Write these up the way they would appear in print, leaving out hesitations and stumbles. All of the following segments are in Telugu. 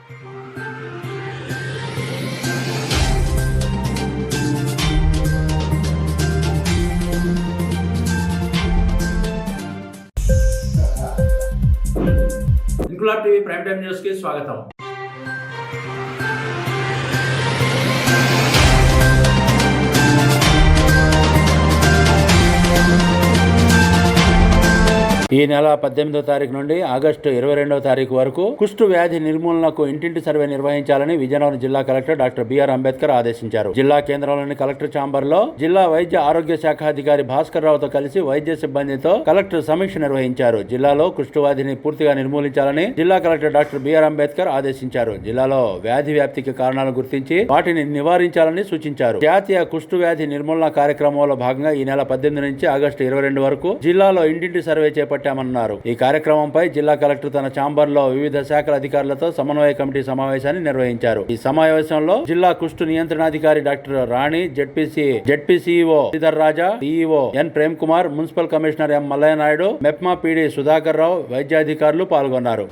Inquilab TV prime time news కి స్వాగతం. ఈ నెల 18వ తారీఖు నుండి ఆగస్టు 22వ తారీఖు వరకు కుష్టు వ్యాధి నిర్మూలనకు ఇంటింటి సర్వే నిర్వహించాలని విజయనగరం జిల్లా కలెక్టర్ డాక్టర్ బిఆర్ అంబేద్కర్ ఆదేశించారు. జిల్లా కేంద్రంలోని కలెక్టర్ ఛాంబర్ లో జిల్లా వైద్య ఆరోగ్య శాఖ అధికారి భాస్కర్ రావుతో కలిసి వైద్య సిబ్బందితో కలెక్టర్ సమీక్ష నిర్వహించారు. జిల్లాలో కుష్టు వ్యాధిని పూర్తిగా నిర్మూలించాలని జిల్లా కలెక్టర్ డాక్టర్ బిఆర్ అంబేద్కర్ ఆదేశించారు. జిల్లాలో వ్యాధి వ్యాప్తికి కారణాలను గుర్తించి వాటిని నివారించాలని సూచించారు. జాతీయ కుష్టు వ్యాధి నిర్మూలన కార్యక్రమంలో భాగంగా ఈ నెల 18 నుంచి ఆగస్టు 22 వరకు జిల్లాలో ఇంటింటి సర్వే చేపట్టామన్నారు. ఈ కార్యక్రమంపై జిల్లా కలెక్టర్ తన ఛాంబర్ లో వివిధ శాఖల అధికారులతో సమన్వయ కమిటీ సమావేశాన్ని నిర్వహించారు. ఈ సమావేశంలో జిల్లా కుష్టు నియంత్రణాధికారి doctor Rani, ZP CEO Sridhar Raja, DEO N Prem Kumar, municipal commissioner M Mallaiah Naidu, MEPMA PD Sudhakar Rao, వైద్యాధికారులు పాల్గొన్నారు.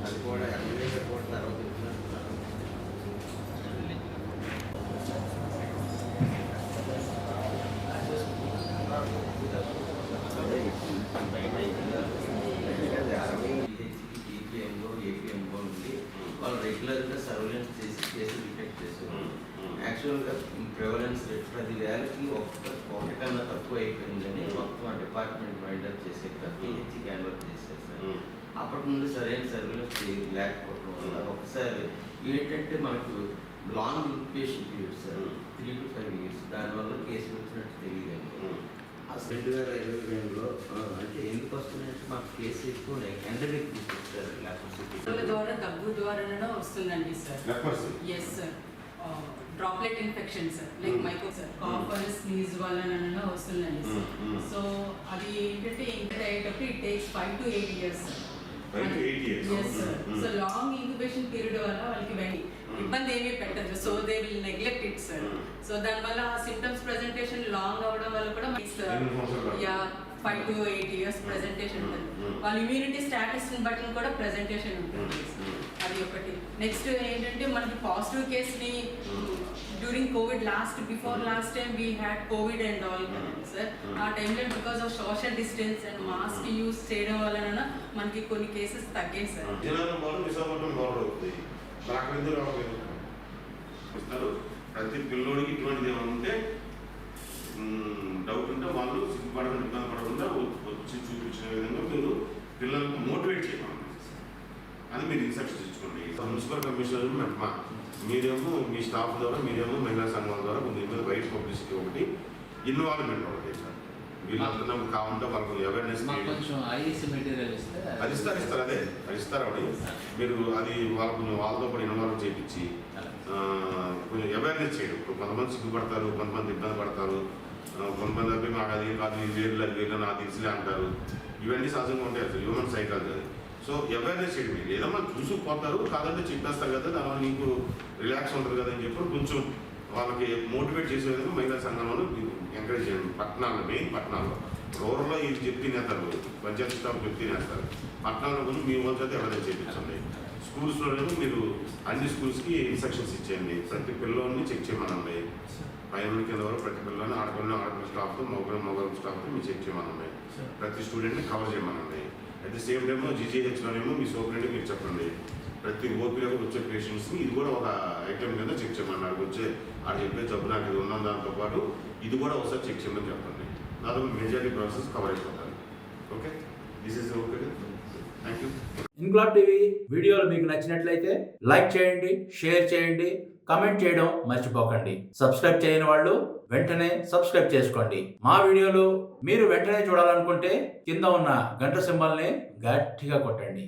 రెగ్యులర్గా సర్వేలెన్స్ చేసి డిటెక్ట్ చేశారు. యాక్చువల్గా ప్రివలెన్స్ రేట్ 10,000కి ఒకటి కన్నా తక్కువ అయిపోయిందని మొత్తం ఆ డిపార్ట్మెంట్ వైండప్ చేసాక పిహెచ్సి క్యాన్వర్క్ చేశారు సార్. అప్పటి నుండి సరైన సర్వేలెన్స్ లేకపోవడం వల్ల ఒకసారి ఏంటంటే మనకు long patient period sir 3 to 5 years, దానివల్ల కేసు వచ్చినట్టు తెలియదండి. అసలు 2022లో అంటే ఎందుకు వస్తుందంటే మాకు కేసు ఎక్కువ ఎండమిక్ తీసుకొచ్చారు ద్వారా దగ్గు ద్వారా వస్తుందండి sir. Yes sir, droplet infection sir, like మైకో సార్, కాఫ్ అండ్ స్నీజ్ వల్ల వస్తుందండి సార్. సో అది ఏంటంటే ఇంటర్ అయ్యేటప్పుడు it takes 5 to 8 years sir. Yes sir. So long incubation period వల్ల వాళ్ళకి ఇబ్బంది ఏమీ పెట్టదు. So they will neglect it sir. So దానివల్ల ఆ సిమ్టమ్స్ ప్రెజెంటేషన్ లాంగ్ అవడం వల్ల కూడా 5 to 8 years ప్రెజెంటేషన్ ఉంటుంది. వాళ్ళ ఇమ్యూనిటీ స్టాటస్ బట్టి కూడా ప్రెజెంటేషన్ ఉంటుంది. అది ఒకటి. నెక్స్ట్ ఏంటంటే మనకి పాజిటివ్ కేసుని during Covid before last time we had Covid and all sir. ఆ టైంలో because of social distance and mask use చేయడం వలన మనకి కొన్ని కేసెస్ తగ్గాయి సార్. ప్రతి పిల్లోడికి ఇటువంటిది ఏమైనా ఉంటే డౌట్ ఉంటే వాళ్ళు సిగ్గుపడకుండా ఇబ్బంది పడకుండా వచ్చి చూపించిన విధంగా మీరు పిల్లలకు మోటివేట్ చేయమని అది మీరు ఇన్స్ట్రక్షన్స్ ఇచ్చుకోండి. మున్సిపల్ కమిషనర్ మెప్మా మీరేమో మీ స్టాఫ్ ద్వారా మీరేమో మహిళా సంఘాల ద్వారా దీని మీద బయట పబ్లిసిటీ ఒకటి ఇన్వాల్వ్మెంట్ ఒకటి సార్. వీళ్ళందరూ కావాలంటే వాళ్ళకు అవేర్నెస్ అది ఇస్తారు అదే అది ఇస్తారు అవి మీరు అది వాళ్ళతో పాటు ఇన్వాల్వ్ చేయించి కొంచెం అవేర్నెస్ చేయడం. కొంతమంది సిగ్గుపడతారు, కొంతమంది ఇబ్బంది పడతారు, కొంతమంది అవి మాకు అది కాదు వేర్లు అది వేర్లు నాకు తెలిసిలే అంటారు. ఇవన్నీ సహజంగా ఉంటాయి అసలు హ్యూమన్ సైకాలజీ అది. సో అవేర్నెస్ చేయడం ఏదమ్మా చూసుకుపోతారు కాదంటే చెప్పేస్తారు కదా, దానివల్ల నీకు రిలాక్స్ ఉంటుంది కదా అని చెప్పి కొంచెం వాళ్ళకి మోటివేట్ చేసే విధంగా మహిళా సంఘాలను ఎంకరేజ్ చేయండి. పట్టణాల్లో మెయిన్ పట్టణాల్లో రూరల్లో ఇది చెప్తినేస్తారు, పంచాయతీ స్టాఫ్ చెప్తినేస్తారు. పట్టణాల్లో కొంచెం మీ వంతు అయితే అవేర్నెస్ చేయించండి. స్కూల్స్లోనేమో మీరు అన్ని స్కూల్స్కి ఇన్స్ట్రక్షన్స్ ఇచ్చేయండి. ప్రతి పిల్లల్ని చెక్ చేయమనండి. పైన కింద వరకు ప్రతి పిల్లల్ని ఆడపిల్ల స్టాఫ్తో మొబైల్ స్టాఫ్తో మీరు చెక్ చేయమనండి. ప్రతి స్టూడెంట్ని కవర్ చేయమనండి. అట్ ది సేమ్ టైమ్ జీజీహెచ్లోనేమో మీ సోపరెంట్కి మీరు చెప్పండి. ప్రతి ఓపీలో వచ్చే పేషెంట్స్ని ఇది కూడా ఒక ఐటమ్ కింద చెక్ చేయమన్నారు. వచ్చే ఆడ చెప్పే జబ్బు నాకు ఇది ఉన్న దాంతో పాటు ఇది కూడా ఒకసారి చెక్ చేయమని చెప్పండి. దాంతో మెజారిటీ ప్రాసెస్ కవర్ అయిపోతారు. Okay, this is okay. Thank you. Inquilab TV వీడియోలు మీకు నచ్చినట్లయితే లైక్ చేయండి, షేర్ చేయండి, కమెంట్ చేయడం మర్చిపోకండి. సబ్స్క్రైబ్ చేయని వాళ్ళు వెంటనే సబ్స్క్రైబ్ చేసుకోండి. మా వీడియోలు మీరు వెంటనే చూడాలనుకుంటే కింద ఉన్న గంట సింబల్ని గట్టిగా కొట్టండి.